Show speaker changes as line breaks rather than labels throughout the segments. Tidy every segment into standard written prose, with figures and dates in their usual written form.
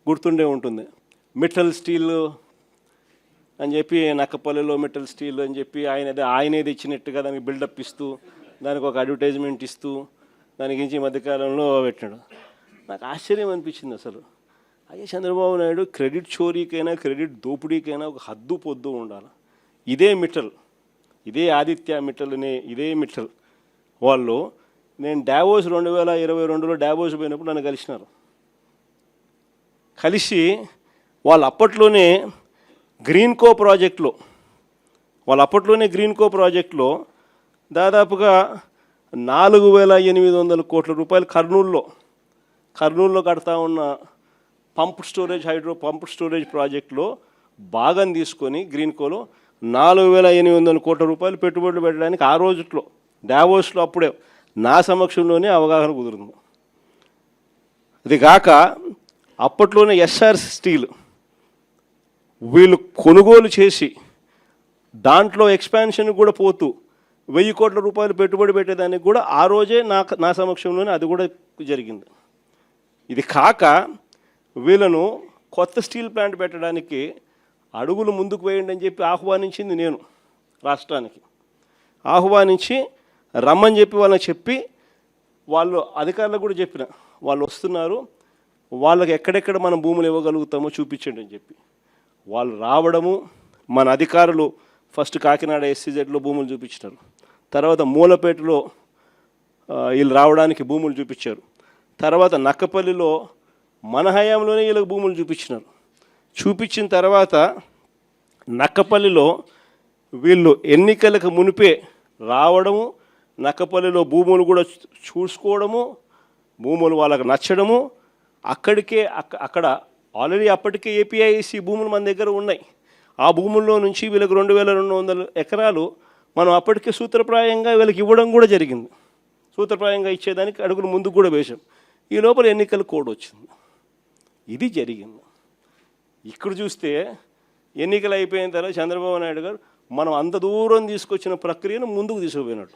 గుర్తుండే ఉంటుంది. Metal steel అని చెప్పి నక్కపల్లిలో మెటల్ స్టీల్ అని చెప్పి ఆయనేది ఇచ్చినట్టుగా దానికి బిల్డప్ ఇస్తూ దానికి ఒక అడ్వర్టైజ్మెంట్ ఇస్తూ దాని గురించి ఈ మధ్యకాలంలో పెట్టాడు. నాకు ఆశ్చర్యం అనిపించింది అసలు. అయ్యే చంద్రబాబు నాయుడు క్రెడిట్ చోరీకైనా క్రెడిట్ దోపిడీకైనా ఒక హద్దు పొద్దు ఉండాలి. ఇదే మిట్టల్, ఇదే ఆదిత్య మిట్టల్ అనే ఇదే మిట్టల్ వాళ్ళు నేను డావోస్ 2022లో డావోస్ పోయినప్పుడు నన్ను కలిసినారు. కలిసి వాళ్ళు అప్పట్లోనే గ్రీన్కో ప్రాజెక్టులో దాదాపుగా 4,800 కోట్ల రూపాయలు కర్నూలులో కడతా ఉన్న పంప్ స్టోరేజ్ ప్రాజెక్టులో భాగం తీసుకొని గ్రీన్కోలో 4,800 కోట్ల రూపాయలు పెట్టుబడులు పెట్టడానికి ఆ రోజుట్లో డావోస్లో అప్పుడే నా సమక్షంలోనే అవగాహన కుదురుంది. అది కాక అప్పట్లోనే ఎస్ఆర్ స్టీల్ వీళ్ళు కొనుగోలు చేసి దాంట్లో ఎక్స్పాన్షన్ కూడా పోతూ 1,000 కోట్ల రూపాయలు పెట్టుబడి పెట్టేదానికి కూడా ఆ రోజే నా సమక్షంలోనే అది కూడా జరిగింది. ఇది కాక వీళ్ళను కొత్త స్టీల్ ప్లాంట్ పెట్టడానికి అడుగులు ముందుకు వేయండి అని చెప్పి ఆహ్వానించింది నేను. రాష్ట్రానికి ఆహ్వానించి రమ్మని చెప్పి వాళ్ళని చెప్పి వాళ్ళు అధికారులకు కూడా చెప్పిన వాళ్ళు వస్తున్నారు, వాళ్ళకి ఎక్కడెక్కడ మనం భూములు ఇవ్వగలుగుతామో చూపించండి అని చెప్పి వాళ్ళు రావడము. మన అధికారులు ఫస్ట్ కాకినాడ SCZలో భూములు చూపించినారు, తర్వాత మూలపేటలో వీళ్ళు రావడానికి భూములు చూపించారు, తర్వాత నక్కపల్లిలో మన హయాంలోనే వీళ్ళకి భూములు చూపించినారు. చూపించిన తర్వాత నక్కపల్లిలో వీళ్ళు ఎన్నికలకు మునిపే రావడము, నక్కపల్లిలో భూములు కూడా చూసుకోవడము, భూములు వాళ్ళకు నచ్చడము, అక్కడ ఆల్రెడీ అప్పటికే APIC భూములు మన దగ్గర ఉన్నాయి. ఆ భూముల్లో నుంచి వీళ్ళకి 2,200 ఎకరాలు మనం అప్పటికే సూత్రప్రాయంగా వీళ్ళకి ఇవ్వడం కూడా జరిగింది. సూత్రప్రాయంగా ఇచ్చేదానికి అడుగులు ముందుకు కూడా వేశాం. ఈ లోపల ఎన్నికల కోడ్ వచ్చింది. ఇది జరిగింది. ఇక్కడ చూస్తే ఎన్నికలు అయిపోయిన తర్వాత చంద్రబాబు నాయుడు గారు మనం అంత దూరం తీసుకొచ్చిన ప్రక్రియను ముందుకు తీసుకుపోయినాడు.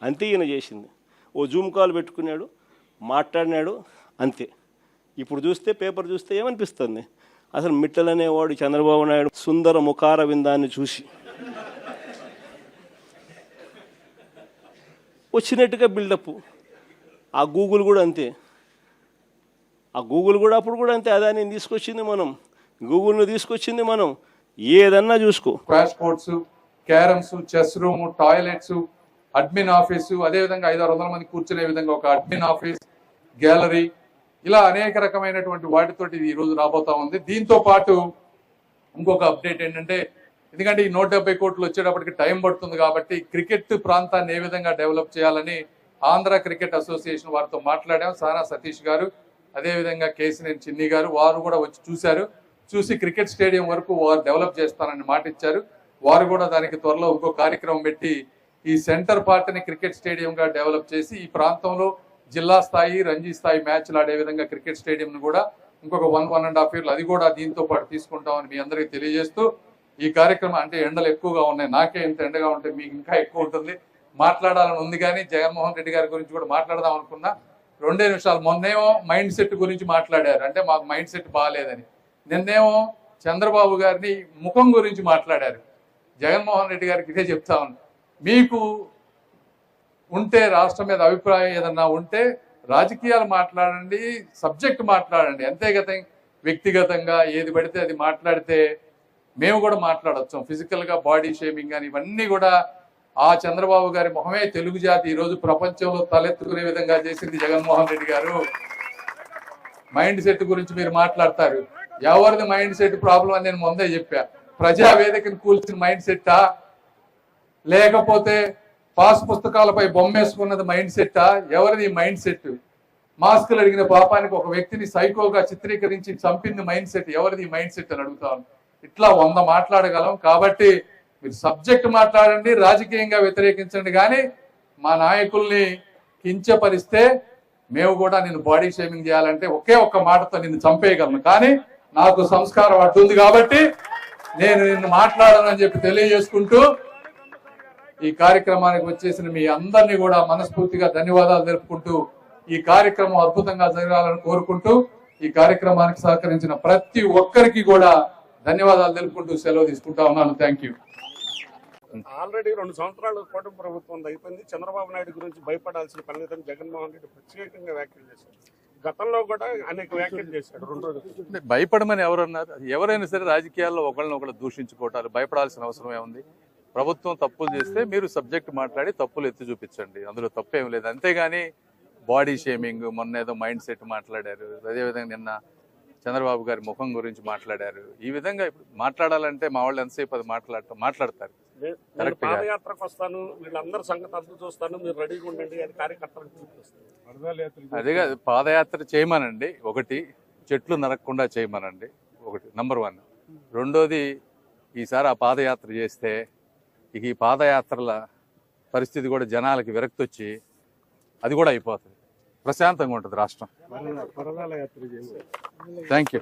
అంతే ఈయన చేసింది. ఓ జూమ్ కాల్ పెట్టుకున్నాడు, మాట్లాడినాడు, అంతే. ఇప్పుడు చూస్తే పేపర్ చూస్తే ఏమనిపిస్తుంది, అసలు మిట్టల్ అనేవాడు చంద్రబాబు నాయుడు సుందర ముఖార విందాన్ని చూసి వచ్చినట్టుగా బిల్డప్. ఆ గూగుల్ కూడా అంతే, అప్పుడు కూడా అంతే. అదాన్ని తీసుకొచ్చింది మనం, గూగుల్ను తీసుకొచ్చింది మనం. ఏదన్నా చూసుకో,
crash courts, carroms, chess room, toilets, admin office, అదేవిధంగా 500-600 మంది కూర్చునే విధంగా ఒక అడ్మిన్ ఆఫీస్, గ్యాలరీ, ఇలా అనేక రకమైనటువంటి వాటితోటి ఈ రోజు రాబోతా ఉంది. దీంతో పాటు ఇంకొక అప్డేట్ ఏంటంటే, ఎందుకంటే ఈ 170 కోట్లు వచ్చేటప్పటికి టైం పడుతుంది కాబట్టి క్రికెట్ ప్రాంతాన్ని ఏ విధంగా డెవలప్ చేయాలని ఆంధ్ర క్రికెట్ అసోసియేషన్ వారితో మాట్లాడాం. సానా సతీష్ గారు, అదేవిధంగా కేసినేని చిన్ని గారు, వారు కూడా వచ్చి చూశారు. చూసి క్రికెట్ స్టేడియం వరకు వారు డెవలప్ చేస్తానని మాట ఇచ్చారు. వారు కూడా దానికి త్వరలో ఇంకో కార్యక్రమం పెట్టి ఈ సెంటర్ పార్ట్ని క్రికెట్ స్టేడియంగా డెవలప్ చేసి ఈ ప్రాంతంలో జిల్లా స్థాయి, రంజీ స్థాయి మ్యాచ్లు ఆడే విధంగా క్రికెట్ స్టేడియంను కూడా ఇంకొక 1.5 years అది కూడా దీంతో పాటు తీసుకుంటామని మీ అందరికీ తెలియజేస్తూ, ఈ కార్యక్రమం అంటే ఎండలు ఎక్కువగా ఉన్నాయి, నాకే ఇంత ఎండగా ఉంటే మీకు ఇంకా ఎక్కువ ఉంటుంది. మాట్లాడాలని ఉంది కానీ జగన్మోహన్ రెడ్డి గారి గురించి కూడా మాట్లాడదాం అనుకున్నా. 2 నిమిషాలు. మొన్నేమో మైండ్ సెట్ గురించి మాట్లాడారు, అంటే మాకు మైండ్ సెట్ బాగాలేదని. నిన్నేమో చంద్రబాబు గారిని ముఖం గురించి మాట్లాడారు. జగన్మోహన్ రెడ్డి గారికి ఇదే చెప్తా ఉన్నా, మీకు ఉంటే రాష్ట్రం మీద అభిప్రాయం ఏదన్నా ఉంటే రాజకీయాలు మాట్లాడండి, సబ్జెక్ట్ మాట్లాడండి, అంతేగతం వ్యక్తిగతంగా ఏది పడితే అది మాట్లాడితే మేము కూడా మాట్లాడొచ్చు. ఫిజికల్గా బాడీ షేమింగ్ కానీ ఇవన్నీ కూడా ఆ చంద్రబాబు గారి మొహమే తెలుగు జాతి ఈరోజు ప్రపంచంలో తలెత్తుకునే విధంగా చేసింది జగన్మోహన్ రెడ్డి గారు. మైండ్ సెట్ గురించి మీరు మాట్లాడతారు, ఎవరిది మైండ్ సెట్ ప్రాబ్లం అని నేను ముందే చెప్పా. ప్రజావేదికను కూల్చిన మైండ్ సెట్టా, లేకపోతే పాస్ పుస్తకాలపై బొమ్మేసుకున్నది మైండ్ సెట్టా? ఎవరిది మైండ్ సెట్? మాస్కులు అడిగిన పాపానికి ఒక వ్యక్తిని సైకోగా చిత్రీకరించి చంపింది మైండ్ సెట్, ఎవరిది మైండ్ సెట్ అని అడుగుతాను. ఇట్లా 100 మాట్లాడగలం. కాబట్టి మీరు సబ్జెక్ట్ మాట్లాడండి, రాజకీయంగా వ్యతిరేకించండి, కానీ మా నాయకుల్ని కించపరిస్తే మేము కూడా నిన్ను బాడీ షేమింగ్ చేయాలంటే ఒకే ఒక్క మాటతో నిన్ను చంపేయగలను, కానీ నాకు సంస్కారం అడ్డుంది కాబట్టి నేను నిన్ను మాట్లాడనని చెప్పి తెలియజేసుకుంటూ ఈ కార్యక్రమానికి వచ్చేసిన మీ అందరినీ కూడా మనస్ఫూర్తిగా ధన్యవాదాలు తెలుపుకుంటూ ఈ కార్యక్రమం అద్భుతంగా జరగాలని కోరుకుంటూ ఈ కార్యక్రమానికి సహకరించిన ప్రతి ఒక్కరికి కూడా ధన్యవాదాలు తెలుపుకుంటూ సెలవు తీసుకుంటా ఉన్నాను. Thank you.
ఆల్రెడీ 2 సంవత్సరాలు కూటమి ప్రభుత్వం అయిపోయింది. చంద్రబాబు నాయుడు గురించి భయపడాల్సిన పని లేదని జగన్మోహన్ రెడ్డి ప్రత్యేకంగా వ్యాఖ్యలు చేశారు. గతంలో కూడా అనేక వ్యాఖ్యలు చేశాడు 2 రోజులు.
భయపడమని ఎవరన్నారు? ఎవరైనా సరే రాజకీయాల్లో ఒకళ్ళని దూషించుకోవటాలు భయపడాల్సిన అవసరం ఏముంది? ప్రభుత్వం తప్పులు చేస్తే మీరు సబ్జెక్ట్ మాట్లాడి తప్పులు ఎత్తి చూపించండి, అందులో తప్పేం లేదు. అంతేగాని బాడీ షేమింగ్, మొన్న ఏదో మైండ్ సెట్ మాట్లాడారు, అదేవిధంగా నిన్న చంద్రబాబు గారి ముఖం గురించి మాట్లాడారు. ఈ విధంగా ఇప్పుడు మాట్లాడాలంటే మా వాళ్ళు ఎంతసేపు అది మాట్లాడతారు.
నేను పాదయాత్రకు వస్తాను, వీళ్ళందరూ సంగతి అంతా చూస్తాను, మీరు రెడీగా ఉండండి అని కార్యకర్తలకు చూపిస్తాను.
అదేగా పాదయాత్ర చేయమనండి. ఒకటి, చెట్లు నరకకుండా చేయమనండి. ఒకటి నంబర్ 1. రెండోది, ఈసారి ఆ పాదయాత్ర చేస్తే ఇక ఈ పాదయాత్రల పరిస్థితి కూడా జనాలకి విరక్తి వచ్చి అది కూడా అయిపోతుంది. ప్రశాంతంగా ఉంటుంది రాష్ట్రం. Thank you.